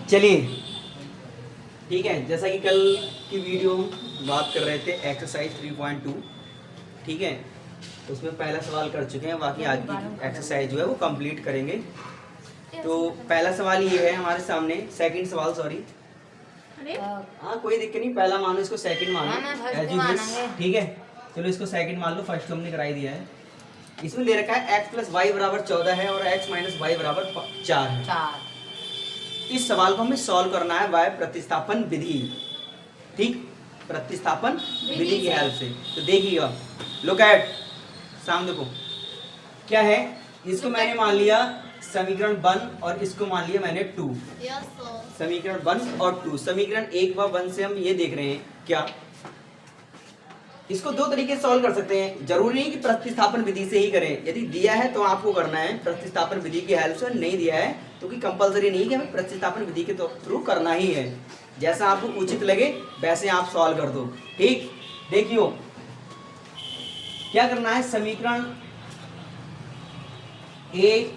चलिए ठीक है, जैसा कि कल की वीडियो हम बात कर रहे थे एक्सरसाइज 3.2, ठीक है, उसमें पहला सवाल कर चुके हैं, बाकी आगे की एक्सरसाइज जो है वो कंप्लीट करेंगे। तो पहला सवाल ये है हमारे सामने, सेकंड सवाल सॉरी, हाँ कोई दिक्कत नहीं, पहला मान लो, इसको सेकंड मान लो एज यू विश, ठीक है। चलो इसको सेकंड मान लो, फर्स्ट तो हमने कराई दिया है। इसमें दे रखा है x प्लस वाई बराबर 14 है और x माइनस वाई बराबर 4 है। इस सवाल को हमें सॉल्व करना है बाय प्रतिस्थापन विधि, ठीक, प्रतिस्थापन विधि की हेल्प से। तो देखिएगा, लुक एट, सामने देखो क्या है, इसको मैंने मान लिया समीकरण 1 और इसको मान लिया मैंने 2। समीकरण 1 और 2, समीकरण 1 व 1 से हम ये देख रहे हैं क्या, इसको दो तरीके से सॉल्व कर सकते हैं, जरूरी नहीं कि प्रतिस्थापन विधि से ही करें। यदि दिया है तो आपको करना है प्रतिस्थापन विधि की हेल्प से, नहीं दिया है तो कि कंपलसरी नहीं कि हमें प्रतिस्थापन विधि के थ्रू करना ही है। जैसा आपको उचित लगे वैसे आप सॉल्व कर दो, ठीक। देखियो क्या करना है, समीकरण 1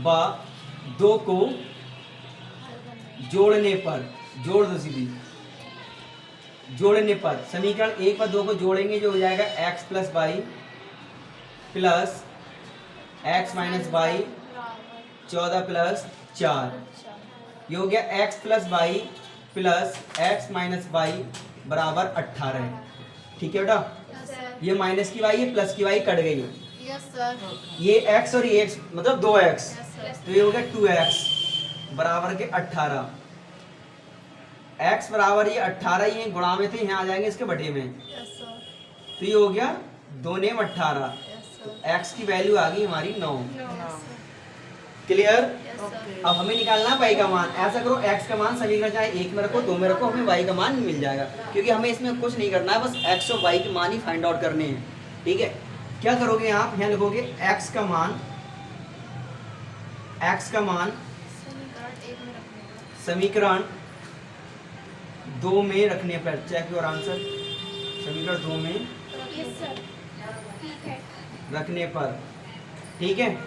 व 2 को जोड़ने पर, जोड़ दो सीधी, जोड़ने पर समीकरण 1 व 2 को जोड़ेंगे जो हो जाएगा x plus Y plus X minus Y 14 plus 4, ये हो गया x plus Y plus X minus Y बराबर 18 है, ठीक है बेटा। ये माइनस की वाई, ये प्लस की वाई कट गई, ये x और ये x मतलब 2x, तो ये हो गया 2x बराबर के 18, x बराबर ये 18, ये गुणा में थे, यहाँ आ जाएंगे इसके बटे में, तो ये हो गया 2 ने 18, तो x की वैल्यू आ गई हमारी 9। क्लियर। अब हमें निकालना है y का मान। ऐसा करो, x का मान समीकरण चाहे 1 में रखो 2 में रखो, हमें y का मान मिल जाएगा, क्योंकि हमें इसमें कुछ नहीं करना है, बस x और y के मान ही फाइंड आउट करने हैं, ठीक है। क्या करोगे आप, यहाँ लिखोगे x का मान समीकरण 2 में रखने पर, चेक योर आंसर, समीकरण 2 में रखने पर, ठीक है।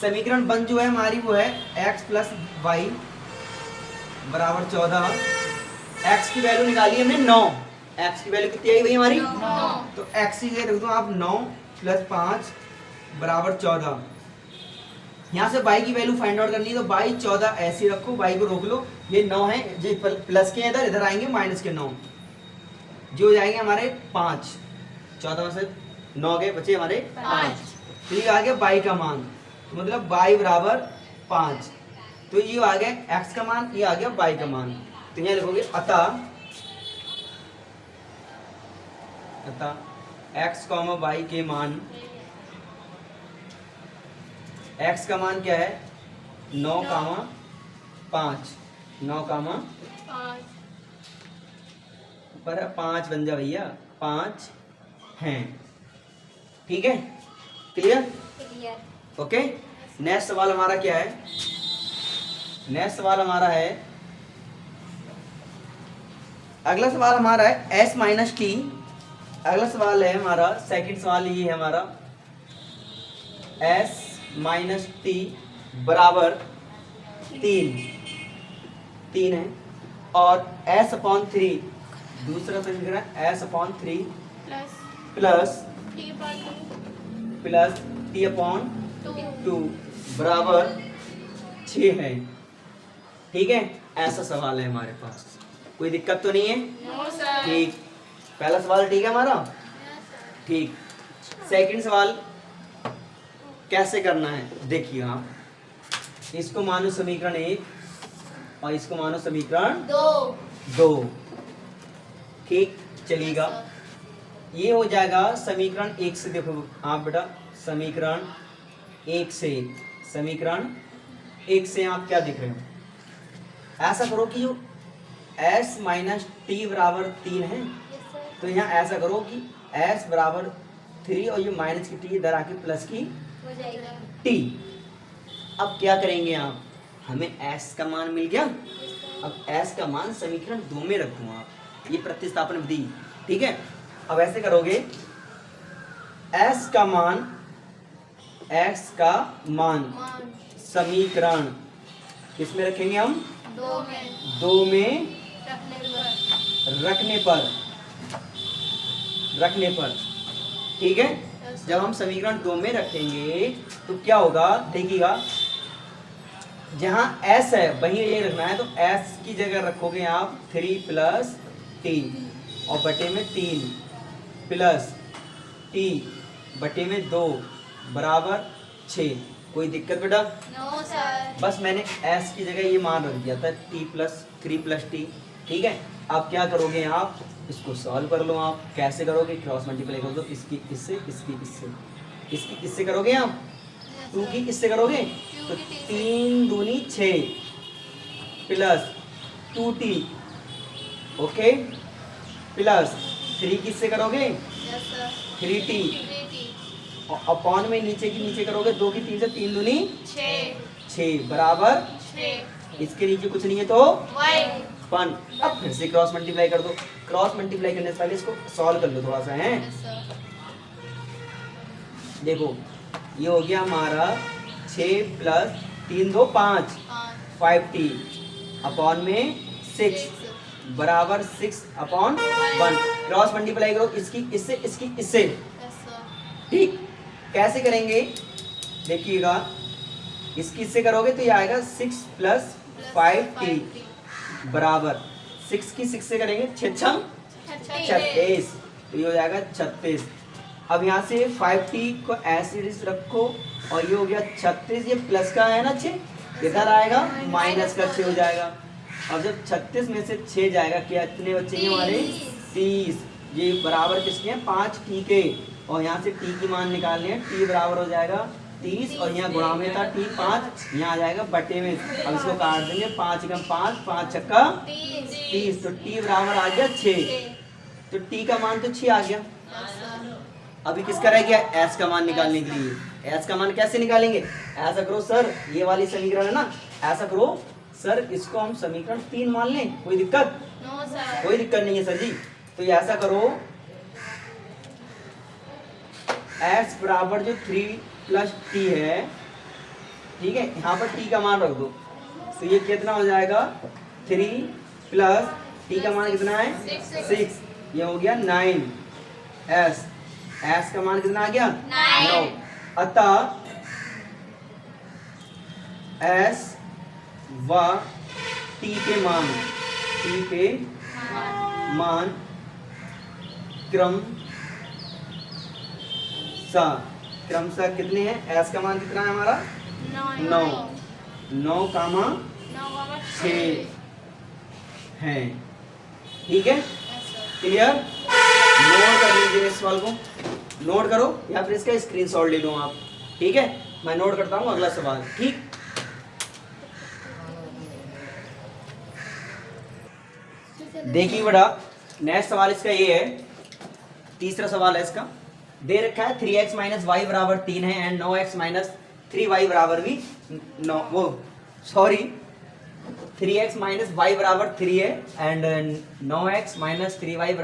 समीकरण 1 जो है हमारी वो है x प्लस वाई बराबर 14, x की वैल्यू निकाली हमने 9, x की वैल्यू कितनी आई भाई हमारी 9, तो x की रख दो आप 9 प्लस 5 बराबर 14। यहाँ से y की वैल्यू फाइंड आउट करनी है, तो y 14 ऐसे रखो, y को रोक लो, ये 9 है, जो प्लस के इधर इधर आएंगे माइनस के 9, जो हो जाएंगे हमारे 5, 14 में से 9 गए, बचे हमारे 5, तो ये आ गया y का मान, तो मतलब y बराबर 5, तो ये आ गया x का मान, ये आ गया y का मान। तो यहाँ लिखोगे अतः x, y के मान, x का मान क्या है 9, 5, 9, 5 बन जा भैया, 5 हैं, ठीक है। Clear, okay. नेक्स्ट सवाल हमारा क्या है, नेक्स्ट सवाल हमारा है, अगला सवाल हमारा है s माइनस टी, अगला सवाल है हमारा, सेकंड सवाल ये है हमारा, s माइनस टी बराबर 3 है, और s अपॉन 3, दूसरा समीकरण s upon 3 plus t upon 2 बराबर 6 है, ठीक है। ऐसा सवाल है हमारे पास, कोई दिक्कत तो नहीं है, ठीक। पहला सवाल ठीक है हमारा, ठीक। सेकंड सवाल कैसे करना है, देखिए आप, इसको मानो समीकरण 1 और इसको मानो समीकरण 2, ठीक चलेगा। ये हो जाएगा समीकरण 1 से, देखो आप बेटा, समीकरण 1 से आप क्या देख रहे हो, ऐसा करो कि जो s माइनस टी बराबर 3 है, तो यहाँ ऐसा करो कि s बराबर 3 और ये माइनस की टी इधर आके प्लस की टी। अब क्या करेंगे आप, हमें s का मान मिल गया, अब s का मान समीकरण 2 में रख दूंगा, ये प्रतिस्थापन विधि, ठीक है। अब ऐसे करोगे, s का मान समीकरण किस में रखेंगे हम? 2 में 2 में रखने पर। रखने पर। ठीक है, जब हम समीकरण 2 में रखेंगे तो क्या होगा देखिएगा, जहां s है वहीं ये रखना है, तो s की जगह रखोगे आप 3 + t और बटे में 3 प्लस t बटे में 2 बराबर 6। कोई दिक्कत बेटा? No sir. बस मैंने s की जगह ये मान रख दिया था, t + 3 + t। ठीक है, अब क्या करोगे आप, इसको सॉल्व कर लो। आप कैसे करोगे? क्रॉस मल्टीप्लाई कर दो, इसकी इससे, इसकी इससे, इसकी इससे करोगे आप, 2 की इससे करोगे तो 3 दूनी 6 प्लस 2t, ओके, प्लस 3 किससे करोगे? Yes sir. 3t 3t और अपॉन में नीचे की नीचे करोगे, 2 की 3 से 3 दूनी 6 बराबर 6 इसके नीचे कुछ नहीं है तो 1। 1। अब फिर से क्रॉस मल्टीप्लाई कर दो। क्रॉस मल्टीप्लाई करने से पहले इसको सॉल्व कर लो थोड़ा सा है। Yes sir. देखो ये हो गया हमारा 6 + 3 2 5 5t अपॉन में 6 बराबर 6/1। क्रॉस मल्टीप्लाई करो, इसकी इससे, इसकी इससे। Yes sir. ठीक, कैसे करेंगे देखिएगा, इसकी इससे करोगे तो ये आएगा 6 + 5t बराबर 6 की 6 से करेंगे 6 छम 36, तो ये हो जाएगा 36। अब यहाँ से 5t को ऐसे रखो और ये हो गया 36, ये प्लस का है ना 6, इधर आएगा माइनस का 6 हो जाएगा। अब जब 36 में से 6 जाएगा, क्या कितने बचेंगे हमारे? 30। ये बराबर किसके हैं? 5t के, और यहाँ से t की मान निकालने हैं, t बराबर हो जाएगा 30 और यहाँ गुणा में था t 5, यहाँ आ जाएगा बटे में। अब इसको काट देंगे, 5 × 5 5 छक्का 30, तो t बराबर आ गया 6, तो t का मान तो 6 आ गया। अभी किसका रह गया? s का मान निकालने के लिए। s का मान कैसे निकालेंगे? ऐसा करो सर, ये वाली समीकरण है ना, ऐसा करो सर, इसको हम समीकरण 3 मान लें, कोई दिक्कत? No sir. कोई दिक्कत नहीं है सर जी। तो ये ऐसा करो, s बराबर जो 3 + t है, ठीक है, यहाँ पर t का मान रख दो, तो ये कितना हो जाएगा? 3 + t का मान कितना है? 6, ये हो गया 9। s का मान कितना आ गया? 9। अतः s व t के मान क्रमशः कितने हैं? s का मान कितना है हमारा? 9 6 है। ठीक है, क्लियर? नोट कर लीजिए इस सवाल को, नोट करो या फिर इसका स्क्रीनशॉट ले लो आप। ठीक है, मैं नोट करता हूँ अगला सवाल। ठीक, देखिए बेटा, नेक्स्ट सवाल इसका ये है, तीसरा सवाल है इसका। दे रखा है 3x - y = 3 है एंड 9x - 3y = भी 9, वो सॉरी 3x - y = 3 है एंड 9x - 3y =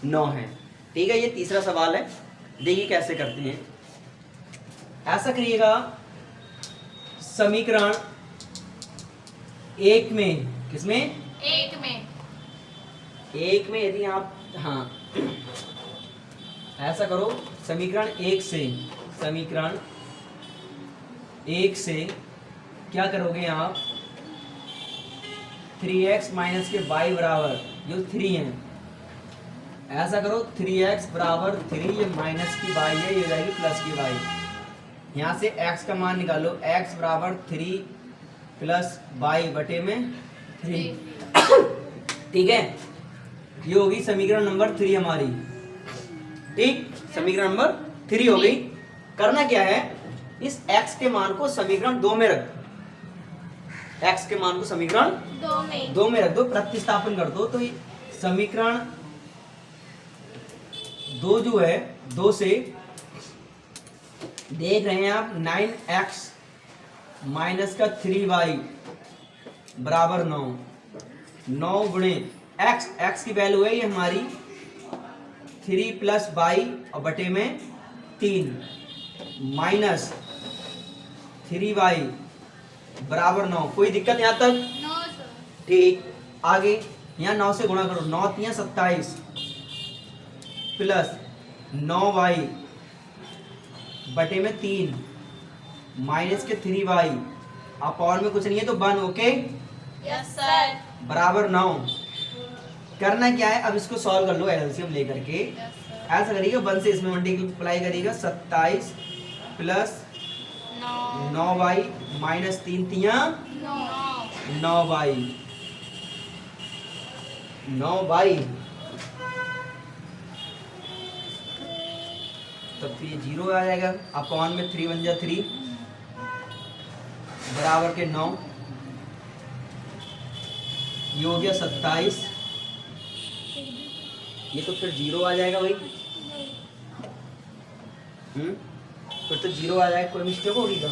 9 है। ठीक है, ये तीसरा सवाल है। देखिए कैसे करते हैं। ऐसा करिएगा, समीकरण 1 में, किसमें? 1 में यदि आप, हाँ ऐसा करो, समीकरण 1 से क्या करोगे आप? 3x - के y बराबर जो 3 है, ऐसा करो 3x = 3, ये माइनस की y है, ये जाएगी प्लस की y। यहाँ से x का मान निकालो, x = 3 + y बटे में 3। ठीक है, ये होगी समीकरण नंबर 3 हमारी। ठीक, समीकरण नंबर 3 हो गई। करना क्या है, इस x के मान को समीकरण 2 में रख, x के मान को समीकरण 2 में रख दो, प्रतिस्थापन कर दो, तो ये समीकरण 2 जो है, 2 से देख रहे हैं आप 9x - का 3y = 9, 9 गुणे x की वैल्यू है ये हमारी 3 + y और बटे में 3 - 3y बराबर 9। कोई दिक्कत यहाँ तक? 9 सर। ठीक, आगे यहाँ 9 से गुणा करो, 9 तियां 27 प्लस 9y बटे में 3 माइनस के 3y अपॉन में कुछ नहीं है तो 1, ओके, यस सर। बराबर 9। करना क्या है, अब इसको सॉल्व कर लो एलसीएम लेकर के। Yes sir. ऐसा करिएगा 1 से इसमें मल्टीप्लाई करिएगा, 27 प्लस 9y माइनस 3 तियां 9y 9y, तब तो ये 0 आ जाएगा। अपॉन में 3 1 जा 3 बराबर के 9, ये हो गया 27, ये तो फिर 0 आ जाएगा भाई। फिर तो 0 आ जाएगा, कोई मिस्टेक होगी क्या?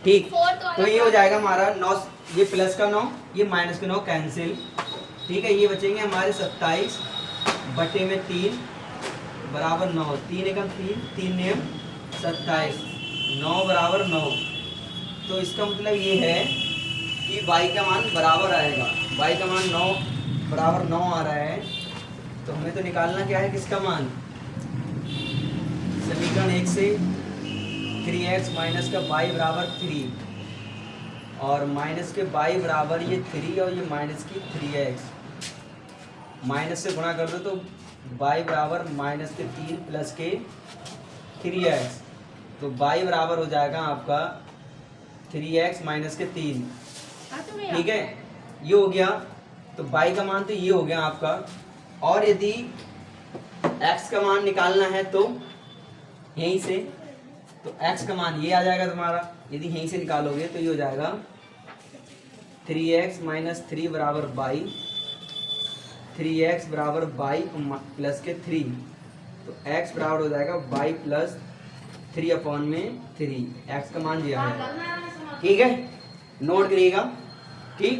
ठीक, तो ये हो जाएगा हमारा 9, ये प्लस का 9, ये माइनस का 9 कैंसिल। ठीक है, ये बचेंगे हमारे 27 बटे में 3 बराबर 9, 3 एकम 3, 3 नियम 27, 9 बराबर 9। तो इसका मतलब ये है कि y का मान बराबर आएगा, y का मान 9 बराबर 9 आ रहा है। तो हमें तो निकालना क्या है, किसका मान? समीकरण 1 से 3x माइनस का y बराबर 3 और माइनस के y बराबर ये 3 और ये माइनस की 3x, माइनस से गुणा कर दो तो y बराबर माइनस के 3 प्लस के 3x, तो y बराबर हो जाएगा आपका 3x माइनस के 3। ठीक है, ये हो गया। तो y का मान तो ये हो गया आपका। और यदि x का मान निकालना है तो यहीं से, तो x का मान ये आ जाएगा तुम्हारा। यदि यहीं से निकालोगे तो ये हो जाएगा 3x माइनस 3 बराबर y, 3x बराबर y प्लस के 3, तो x बराबर हो जाएगा y प्लस 3 अपॉन में 3, x का मान दिया है। ठीक है, नोट करिएगा। ठीक।